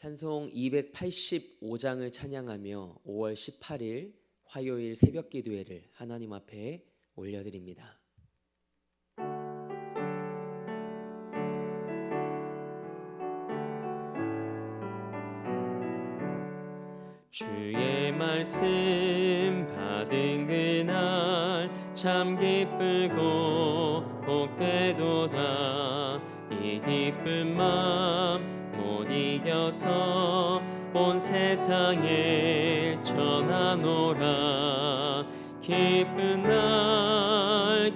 찬송 285장을 찬양하며 5월 18일 화요일 새벽 기도회를 하나님 앞에 올려드립니다. 주의 말씀 받은 그날 참 기쁘고 복되도다. 이 기쁜 마음 못 이겨서 온 세상에 전하노라. 기쁜 날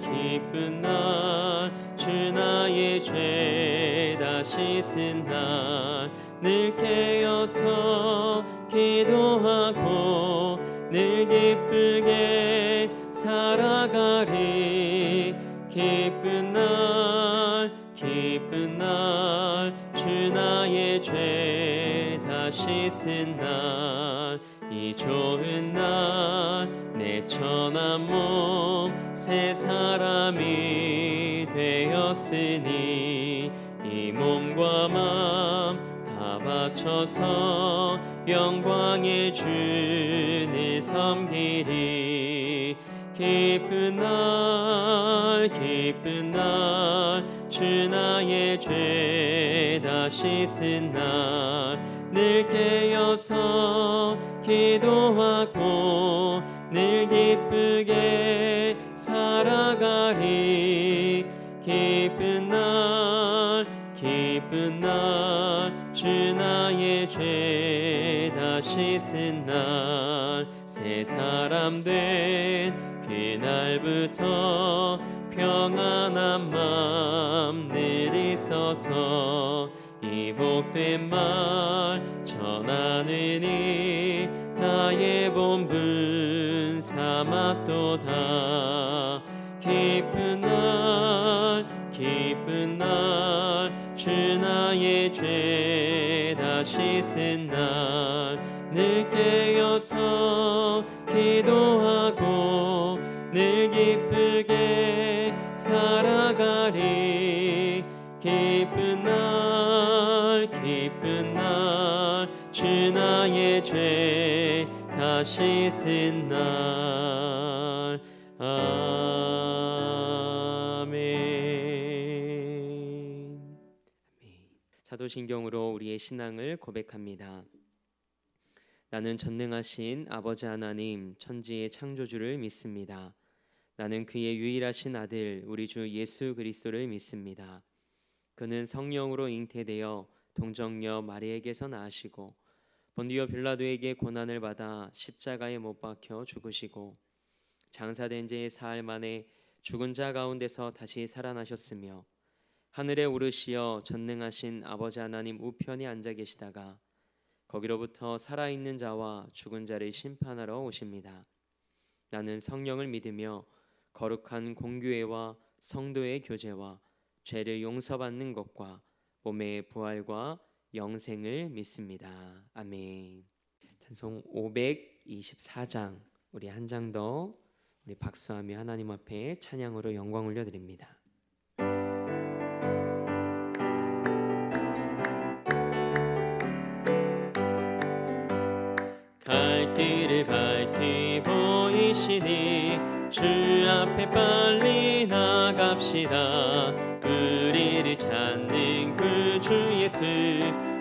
주 나의 죄 다 씻은 날 늘 깨어서 기도하고 늘 기쁘게 살아가리. 기쁜 날 주 나의 죄 다 씻은 날 이 좋은 날 내 천한 몸 새 사람이 되었으니 이 몸과 마음 다 바쳐서 영광의 주를 섬기리. 기쁜 날 주 나의 죄 다 씻은 날 늘 깨어서 기도하고 늘 기쁘게 살아가리. 기쁜 날 주 나의 죄 다 씻은 날 새 사람 된 그날부터 평안한 마음 늘 있어서 이 복된 말 전하느니 나의 본분 삼았도다. 기쁜 날 주 나의 죄 다 씻은 날 늘 깨어서 기도하고 늘 기쁘게 살아가리. 기쁜 날 주 나의 죄 다 씻은 날. 아멘. 사도신경으로 우리의 신앙을 고백합니다. 나는 전능하신 아버지 하나님 천지의 창조주를 믿습니다. 나는 그의 유일하신 아들 우리 주 예수 그리스도를 믿습니다. 그는 성령으로 잉태되어 동정녀 마리에게서 나으시고 본디오 빌라도에게 고난을 받아 십자가에 못 박혀 죽으시고 장사된 지 사흘 만에 죽은 자 가운데서 다시 살아나셨으며 하늘에 오르시어 전능하신 아버지 하나님 우편에 앉아 계시다가 거기로부터 살아있는 자와 죽은 자를 심판하러 오십니다. 나는 성령을 믿으며 거룩한 공교회와 성도의 교제와 죄를 용서받는 것과 몸의 부활과 영생을 믿습니다. 아멘. 찬송 524장 우리 한 장 더 우리 박수하며 하나님 앞에 찬양으로 영광 올려드립니다. 갈 길을 밝히 보이시니 주 앞에 빨리 나갑시다. 우리를 찾는 그 주 예수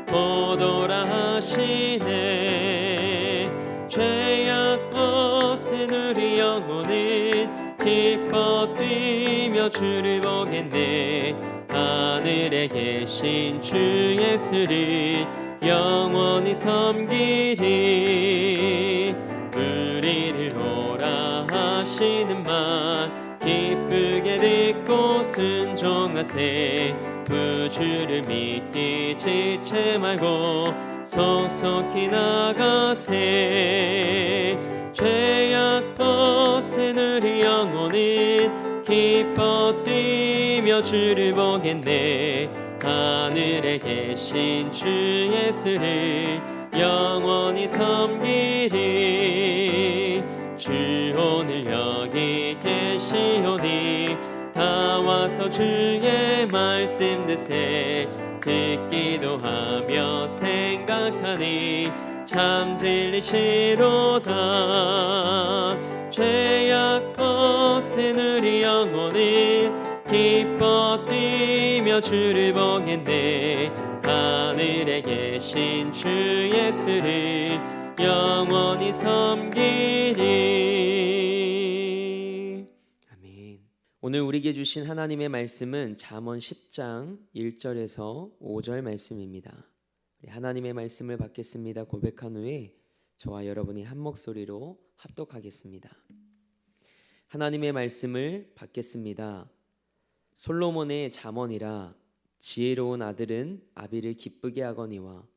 보도라 하시네. 죄악 벗은 우리 영혼은 기뻐 뛰며 주를 보겠네. 하늘에 계신 주 예수를 영원히 섬기리. 우리를 오라 하시는 말 기쁘게 듣고 순종하세. 구주를 믿기 지체 말고 속속히 나가세. 죄악 벗은 우리 영혼은 기뻐 뛰며 주를 보겠네. 하늘에 계신 주 예수를 영원히 섬기리. 주 오늘 여기 계시오니 다 와서 주의 말씀 듣세. 듣기도 하며 생각하니 참 진리시로다. 죄악 벗은 우리 영혼은 기뻐 뛰며 주를 보겠네. 하늘에 계신 주 예수를 영원히 섬기리. 아멘. 오늘 우리에게 주신 하나님의 말씀은 잠언 10장 1절에서 5절 말씀입니다. 하나님의 말씀을 받겠습니다 고백한 후에 저와 여러분이 한 목소리로 합독하겠습니다. 하나님의 말씀을 받겠습니다. 솔로몬의 잠언이라. 지혜로운 아들은 아비를 기쁘게 하거니와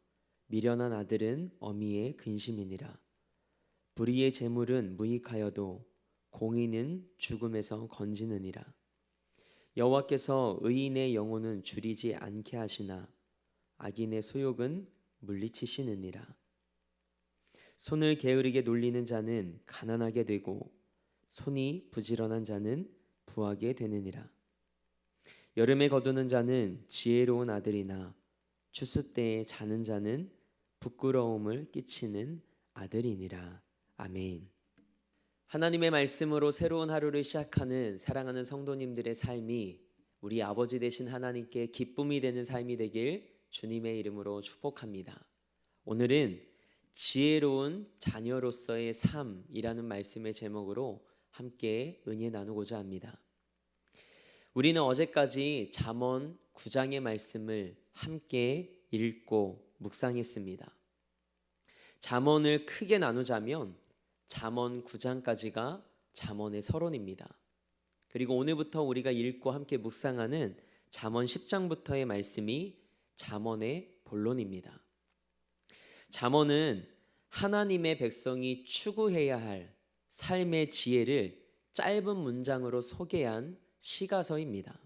미련한 아들은 어미의 근심이니라. 불의의 재물은 무익하여도 공의는 죽음에서 건지느니라. 여호와께서 의인의 영혼은 줄이지 않게 하시나 악인의 소욕은 물리치시느니라. 손을 게으르게 놀리는 자는 가난하게 되고 손이 부지런한 자는 부하게 되느니라. 여름에 거두는 자는 지혜로운 아들이나 추수 때에 자는 자는 부끄러움을 끼치는 아들이니라. 아멘. 하나님의 말씀으로 새로운 하루를 시작하는 사랑하는 성도님들의 삶이 우리 아버지 되신 하나님께 기쁨이 되는 삶이 되길 주님의 이름으로 축복합니다. 오늘은 지혜로운 자녀로서의 삶이라는 말씀의 제목으로 함께 은혜 나누고자 합니다. 우리는 어제까지 잠언 9장의 말씀을 함께 읽고 묵상했습니다. 잠언을 크게 나누자면 잠언 9장까지가 잠언의 서론입니다. 그리고 오늘부터 우리가 읽고 함께 묵상하는 잠언 10장부터의 말씀이 잠언의 본론입니다. 잠언은 하나님의 백성이 추구해야 할 삶의 지혜를 짧은 문장으로 소개한 시가서입니다.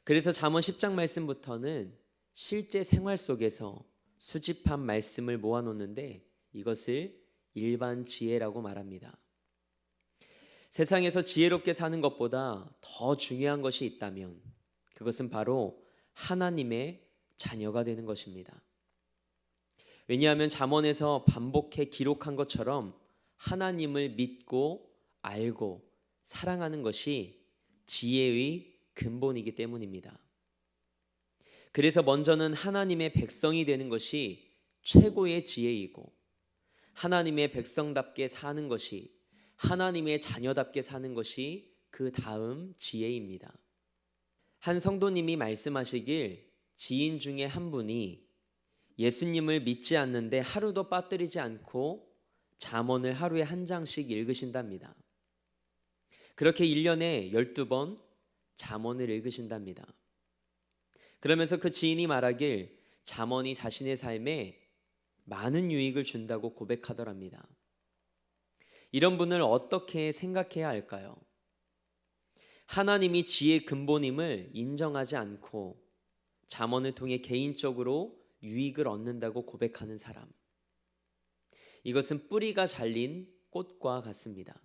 그래서 잠언 10장 말씀부터는 실제 생활 속에서 수집한 말씀을 모아놓는데 이것을 일반 지혜라고 말합니다. 세상에서 지혜롭게 사는 것보다 더 중요한 것이 있다면 그것은 바로 하나님의 자녀가 되는 것입니다. 왜냐하면 잠언에서 반복해 기록한 것처럼 하나님을 믿고 알고 사랑하는 것이 지혜의 근본이기 때문입니다. 그래서 먼저는 하나님의 백성이 되는 것이 최고의 지혜이고 하나님의 백성답게 사는 것이 하나님의 자녀답게 사는 것이 그 다음 지혜입니다. 한 성도님이 말씀하시길 지인 중에 한 분이 예수님을 믿지 않는데 하루도 빠뜨리지 않고 잠언을 하루에 한 장씩 읽으신답니다. 그렇게 1년에 12번 잠언을 읽으신답니다. 그러면서 그 지인이 말하길 잠언이 자신의 삶에 많은 유익을 준다고 고백하더랍니다. 이런 분을 어떻게 생각해야 할까요? 하나님이 지혜의 근본임을 인정하지 않고 잠언을 통해 개인적으로 유익을 얻는다고 고백하는 사람. 이것은 뿌리가 잘린 꽃과 같습니다.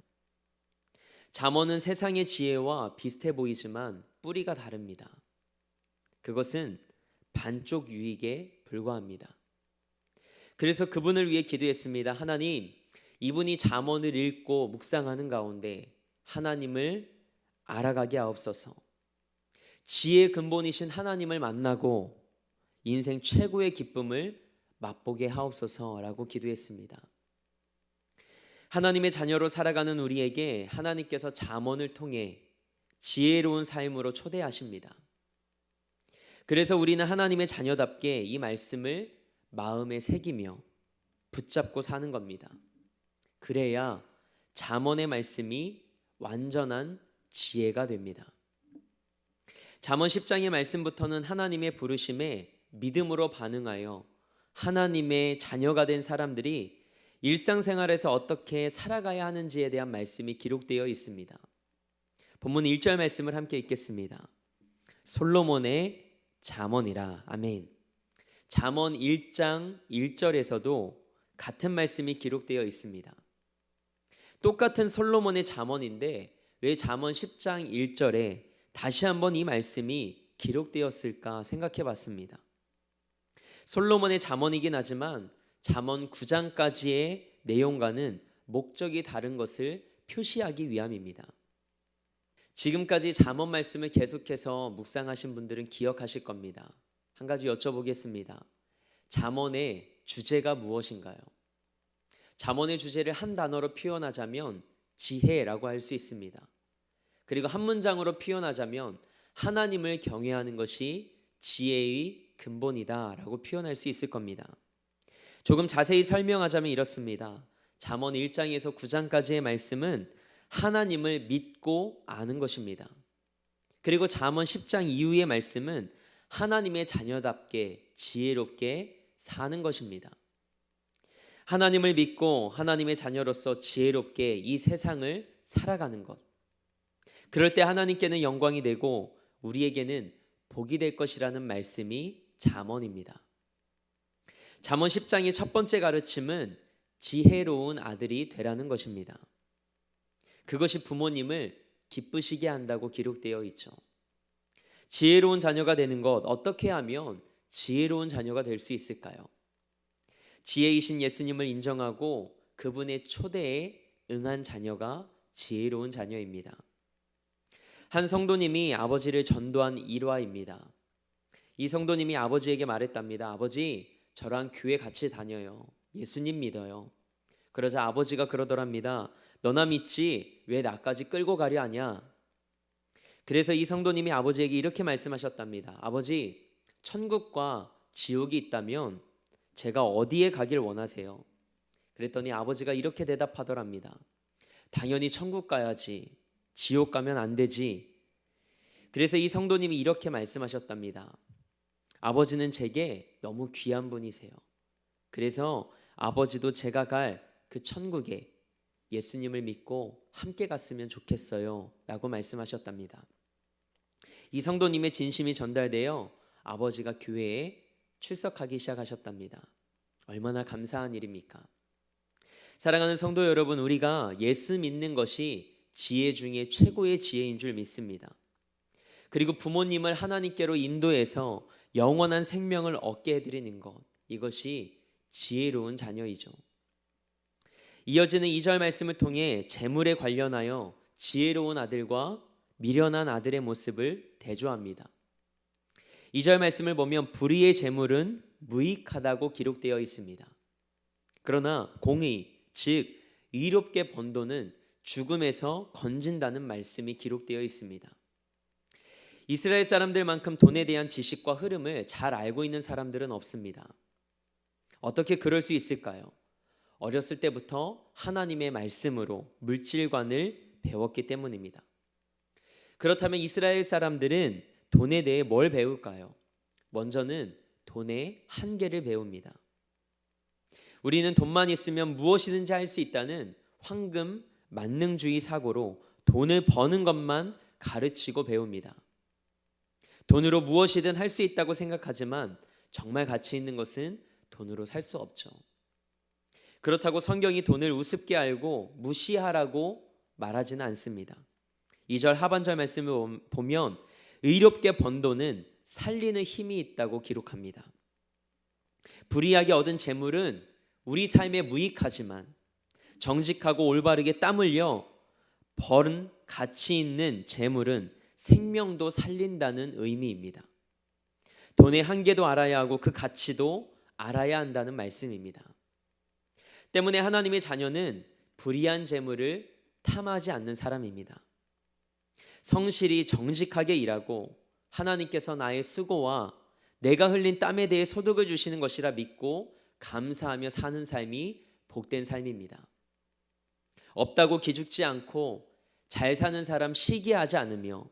잠언은 세상의 지혜와 비슷해 보이지만 뿌리가 다릅니다. 그것은 반쪽 유익에 불과합니다. 그래서 그분을 위해 기도했습니다. 하나님, 이분이 잠언을 읽고 묵상하는 가운데 하나님을 알아가게 하옵소서. 지혜의 근본이신 하나님을 만나고 인생 최고의 기쁨을 맛보게 하옵소서라고 기도했습니다. 하나님의 자녀로 살아가는 우리에게 하나님께서 잠언을 통해 지혜로운 삶으로 초대하십니다. 그래서 우리는 하나님의 자녀답게 이 말씀을 마음에 새기며 붙잡고 사는 겁니다. 그래야 잠언의 말씀이 완전한 지혜가 됩니다. 잠언 10장의 말씀부터는 하나님의 부르심에 믿음으로 반응하여 하나님의 자녀가 된 사람들이 일상생활에서 어떻게 살아가야 하는지에 대한 말씀이 기록되어 있습니다. 본문 1절 말씀을 함께 읽겠습니다. 솔로몬의 잠언이라. 아멘. 잠언 1장 1절에서도 같은 말씀이 기록되어 있습니다. 똑같은 솔로몬의 잠언인데 왜 잠언 10장 1절에 다시 한번 이 말씀이 기록되었을까 생각해 봤습니다. 솔로몬의 잠언이긴 하지만 잠언 9장까지의 내용과는 목적이 다른 것을 표시하기 위함입니다. 지금까지 잠언 말씀을 계속해서 묵상하신 분들은 기억하실 겁니다. 한 가지 여쭤보겠습니다. 잠언의 주제가 무엇인가요? 잠언의 주제를 한 단어로 표현하자면 지혜라고 할 수 있습니다. 그리고 한 문장으로 표현하자면 하나님을 경외하는 것이 지혜의 근본이다 라고 표현할 수 있을 겁니다. 조금 자세히 설명하자면 이렇습니다. 잠언 1장에서 9장까지의 말씀은 하나님을 믿고 아는 것입니다. 그리고 잠언 10장 이후의 말씀은 하나님의 자녀답게 지혜롭게 사는 것입니다. 하나님을 믿고 하나님의 자녀로서 지혜롭게 이 세상을 살아가는 것. 그럴 때 하나님께는 영광이 되고 우리에게는 복이 될 것이라는 말씀이 잠언입니다. 잠언 10장의 첫 번째 가르침은 지혜로운 아들이 되라는 것입니다. 그것이 부모님을 기쁘시게 한다고 기록되어 있죠. 지혜로운 자녀가 되는 것, 어떻게 하면 지혜로운 자녀가 될 수 있을까요? 지혜이신 예수님을 인정하고 그분의 초대에 응한 자녀가 지혜로운 자녀입니다. 한 성도님이 아버지를 전도한 일화입니다. 이 성도님이 아버지에게 말했답니다. 아버지, 저랑 교회 같이 다녀요. 예수님 믿어요. 그러자 아버지가 그러더랍니다. 너나 믿지 왜 나까지 끌고 가려 하냐? 그래서 이 성도님이 아버지에게 이렇게 말씀하셨답니다. 아버지, 천국과 지옥이 있다면 제가 어디에 가길 원하세요? 그랬더니 아버지가 이렇게 대답하더랍니다. 당연히 천국 가야지. 지옥 가면 안 되지. 그래서 이 성도님이 이렇게 말씀하셨답니다. 아버지는 제게 너무 귀한 분이세요. 그래서 아버지도 제가 갈 그 천국에 예수님을 믿고 함께 갔으면 좋겠어요 라고 말씀하셨답니다. 이 성도님의 진심이 전달되어 아버지가 교회에 출석하기 시작하셨답니다. 얼마나 감사한 일입니까? 사랑하는 성도 여러분, 우리가 예수 믿는 것이 지혜 중에 최고의 지혜인 줄 믿습니다. 그리고 부모님을 하나님께로 인도해서 영원한 생명을 얻게 해드리는 것, 이것이 지혜로운 자녀이죠. 이어지는 2절 말씀을 통해 재물에 관련하여 지혜로운 아들과 미련한 아들의 모습을 대조합니다. 2절 말씀을 보면 불의의 재물은 무익하다고 기록되어 있습니다. 그러나 공의, 즉 의롭게 번 돈은 죽음에서 건진다는 말씀이 기록되어 있습니다. 이스라엘 사람들만큼 돈에 대한 지식과 흐름을 잘 알고 있는 사람들은 없습니다. 어떻게 그럴 수 있을까요? 어렸을 때부터 하나님의 말씀으로 물질관을 배웠기 때문입니다. 그렇다면 이스라엘 사람들은 돈에 대해 뭘 배울까요? 먼저는 돈의 한계를 배웁니다. 우리는 돈만 있으면 무엇이든지 할 수 있다는 황금 만능주의 사고로 돈을 버는 것만 가르치고 배웁니다. 돈으로 무엇이든 할 수 있다고 생각하지만 정말 가치 있는 것은 돈으로 살 수 없죠. 그렇다고 성경이 돈을 우습게 알고 무시하라고 말하지는 않습니다. 2절 하반절 말씀을 보면 의롭게 번 돈은 살리는 힘이 있다고 기록합니다. 불의하게 얻은 재물은 우리 삶에 무익하지만 정직하고 올바르게 땀 흘려 벌은 가치 있는 재물은 생명도 살린다는 의미입니다. 돈의 한계도 알아야 하고 그 가치도 알아야 한다는 말씀입니다. 때문에 하나님의 자녀는 불의한 재물을 탐하지 않는 사람입니다. 성실히 정직하게 일하고 하나님께서 나의 수고와 내가 흘린 땀에 대해 소득을 주시는 것이라 믿고 감사하며 사는 삶이 복된 삶입니다. 없다고 기죽지 않고 잘 사는 사람 시기하지 않으며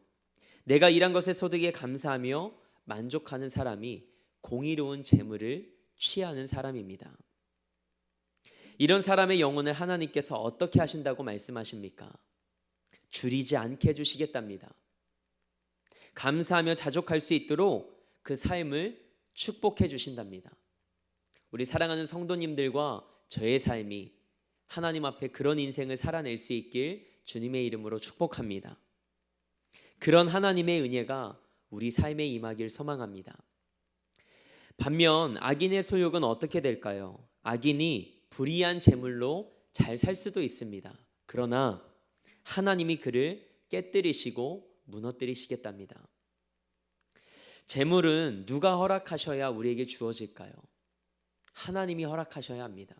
내가 일한 것의 소득에 감사하며 만족하는 사람이 공의로운 재물을 취하는 사람입니다. 이런 사람의 영혼을 하나님께서 어떻게 하신다고 말씀하십니까? 줄이지 않게 해주시겠답니다. 감사하며 자족할 수 있도록 그 삶을 축복해 주신답니다. 우리 사랑하는 성도님들과 저의 삶이 하나님 앞에 그런 인생을 살아낼 수 있길 주님의 이름으로 축복합니다. 그런 하나님의 은혜가 우리 삶에 임하길 소망합니다. 반면 악인의 소욕은 어떻게 될까요? 악인이 불의한 재물로 잘 살 수도 있습니다. 그러나 하나님이 그를 깨뜨리시고 무너뜨리시겠답니다. 재물은 누가 허락하셔야 우리에게 주어질까요? 하나님이 허락하셔야 합니다.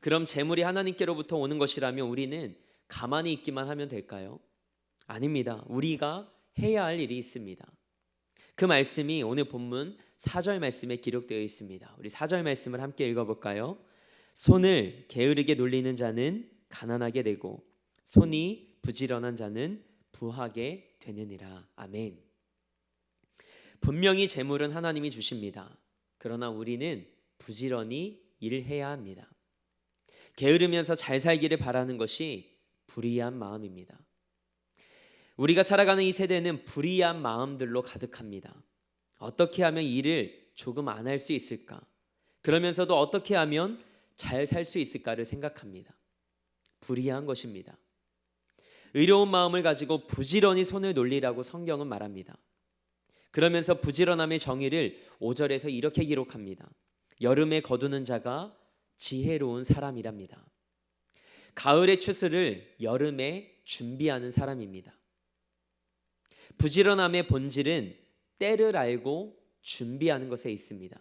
그럼 재물이 하나님께로부터 오는 것이라면 우리는 가만히 있기만 하면 될까요? 아닙니다. 우리가 해야 할 일이 있습니다. 그 말씀이 오늘 본문 4절 말씀에 기록되어 있습니다. 우리 4절 말씀을 함께 읽어볼까요? 손을 게으르게 놀리는 자는 가난하게 되고 손이 부지런한 자는 부하게 되느니라. 아멘. 분명히 재물은 하나님이 주십니다. 그러나 우리는 부지런히 일해야 합니다. 게으르면서 잘 살기를 바라는 것이 불의한 마음입니다. 우리가 살아가는 이 세대는 불의한 마음들로 가득합니다. 어떻게 하면 일을 조금 안 할 수 있을까? 그러면서도 어떻게 하면 잘 살 수 있을까를 생각합니다. 불의한 것입니다. 의로운 마음을 가지고 부지런히 손을 놀리라고 성경은 말합니다. 그러면서 부지런함의 정의를 5절에서 이렇게 기록합니다. 여름에 거두는 자가 지혜로운 사람이랍니다. 가을의 추수를 여름에 준비하는 사람입니다. 부지런함의 본질은 때를 알고 준비하는 것에 있습니다.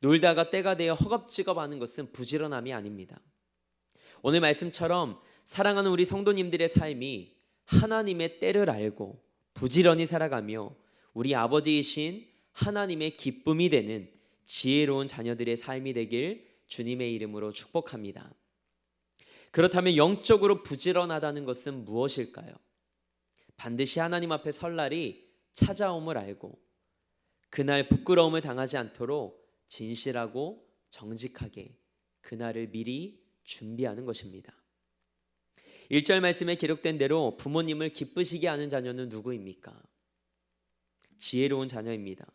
놀다가 때가 되어 허겁지겁하는 것은 부지런함이 아닙니다. 오늘 말씀처럼 사랑하는 우리 성도님들의 삶이 하나님의 때를 알고 부지런히 살아가며 우리 아버지이신 하나님의 기쁨이 되는 지혜로운 자녀들의 삶이 되길 주님의 이름으로 축복합니다. 그렇다면 영적으로 부지런하다는 것은 무엇일까요? 반드시 하나님 앞에 설 날이 찾아옴을 알고 그날 부끄러움을 당하지 않도록 진실하고 정직하게 그날을 미리 준비하는 것입니다. 1절 말씀에 기록된 대로 부모님을 기쁘시게 하는 자녀는 누구입니까? 지혜로운 자녀입니다.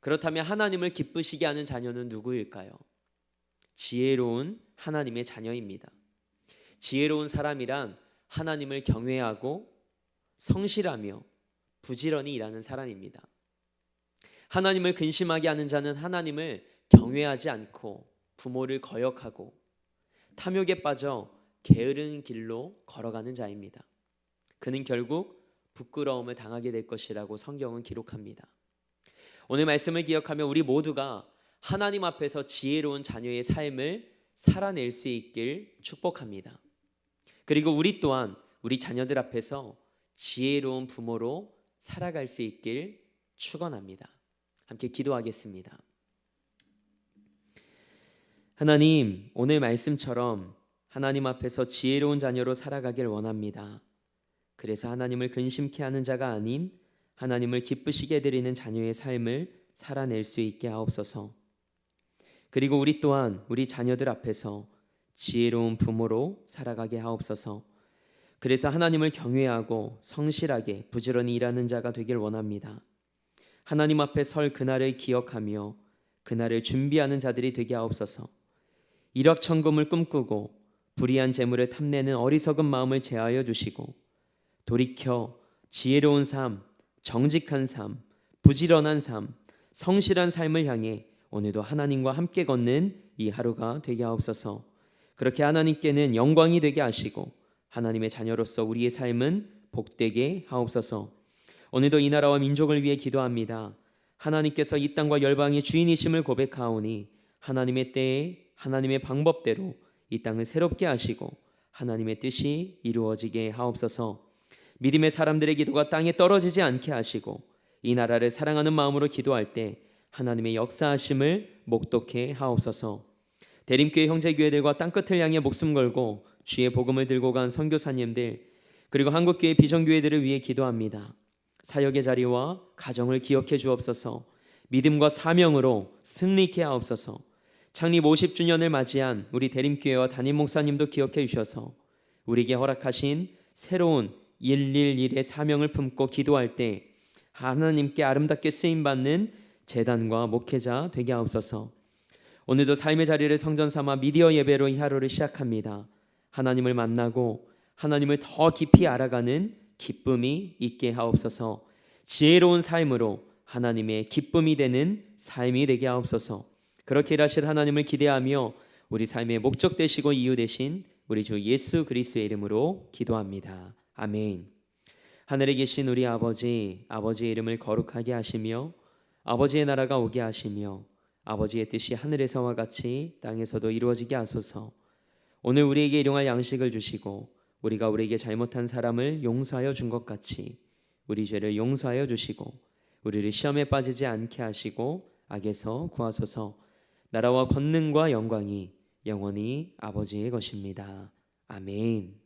그렇다면 하나님을 기쁘시게 하는 자녀는 누구일까요? 지혜로운 하나님의 자녀입니다. 지혜로운 사람이란 하나님을 경외하고 성실하며 부지런히 일하는 사람입니다. 하나님을 근심하게 하는 자는 하나님을 경외하지 않고 부모를 거역하고 탐욕에 빠져 게으른 길로 걸어가는 자입니다. 그는 결국 부끄러움을 당하게 될 것이라고 성경은 기록합니다. 오늘 말씀을 기억하며 우리 모두가 하나님 앞에서 지혜로운 자녀의 삶을 살아낼 수 있길 축복합니다. 그리고 우리 또한 우리 자녀들 앞에서 지혜로운 부모로 살아갈 수 있길 축원합니다. 함께 기도하겠습니다. 하나님, 오늘 말씀처럼 하나님 앞에서 지혜로운 자녀로 살아가길 원합니다. 그래서 하나님을 근심케 하는 자가 아닌 하나님을 기쁘시게 드리는 자녀의 삶을 살아낼 수 있게 하옵소서. 그리고 우리 또한 우리 자녀들 앞에서 지혜로운 부모로 살아가게 하옵소서. 그래서 하나님을 경외하고 성실하게 부지런히 일하는 자가 되길 원합니다. 하나님 앞에 설 그날을 기억하며 그날을 준비하는 자들이 되게 하옵소서. 일확천금을 꿈꾸고 불의한 재물을 탐내는 어리석은 마음을 제하여 주시고 돌이켜 지혜로운 삶, 정직한 삶, 부지런한 삶, 성실한 삶을 향해 오늘도 하나님과 함께 걷는 이 하루가 되게 하옵소서. 그렇게 하나님께는 영광이 되게 하시고 하나님의 자녀로서 우리의 삶은 복되게 하옵소서. 오늘도 이 나라와 민족을 위해 기도합니다. 하나님께서 이 땅과 열방의 주인이심을 고백하오니 하나님의 때에 하나님의 방법대로 이 땅을 새롭게 하시고 하나님의 뜻이 이루어지게 하옵소서. 믿음의 사람들의 기도가 땅에 떨어지지 않게 하시고 이 나라를 사랑하는 마음으로 기도할 때 하나님의 역사하심을 목독해 하옵소서. 대림교회 형제교회들과 땅끝을 향해 목숨 걸고 주의 복음을 들고 간 선교사님들 그리고 한국교회 비전교회들을 위해 기도합니다. 사역의 자리와 가정을 기억해 주옵소서. 믿음과 사명으로 승리케 하옵소서. 창립 50주년을 맞이한 우리 대림교회와 담임 목사님도 기억해 주셔서 우리에게 허락하신 새로운 111의 사명을 품고 기도할 때 하나님께 아름답게 쓰임받는 제단과 목회자 되게 하옵소서. 오늘도 삶의 자리를 성전 삼아 미디어 예배로 이 하루를 시작합니다. 하나님을 만나고 하나님을 더 깊이 알아가는 기쁨이 있게 하옵소서. 지혜로운 삶으로 하나님의 기쁨이 되는 삶이 되게 하옵소서. 그렇게 일하실 하나님을 기대하며 우리 삶의 목적 되시고 이유 되신 우리 주 예수 그리스도의 이름으로 기도합니다. 아멘. 하늘에 계신 우리 아버지, 아버지의 이름을 거룩하게 하시며 아버지의 나라가 오게 하시며 아버지의 뜻이 하늘에서와 같이 땅에서도 이루어지게 하소서. 오늘 우리에게 일용할 양식을 주시고 우리가 우리에게 잘못한 사람을 용서하여 준 것 같이 우리 죄를 용서하여 주시고 우리를 시험에 빠지지 않게 하시고 악에서 구하소서. 나라와 권능과 영광이 영원히 아버지의 것입니다. 아멘.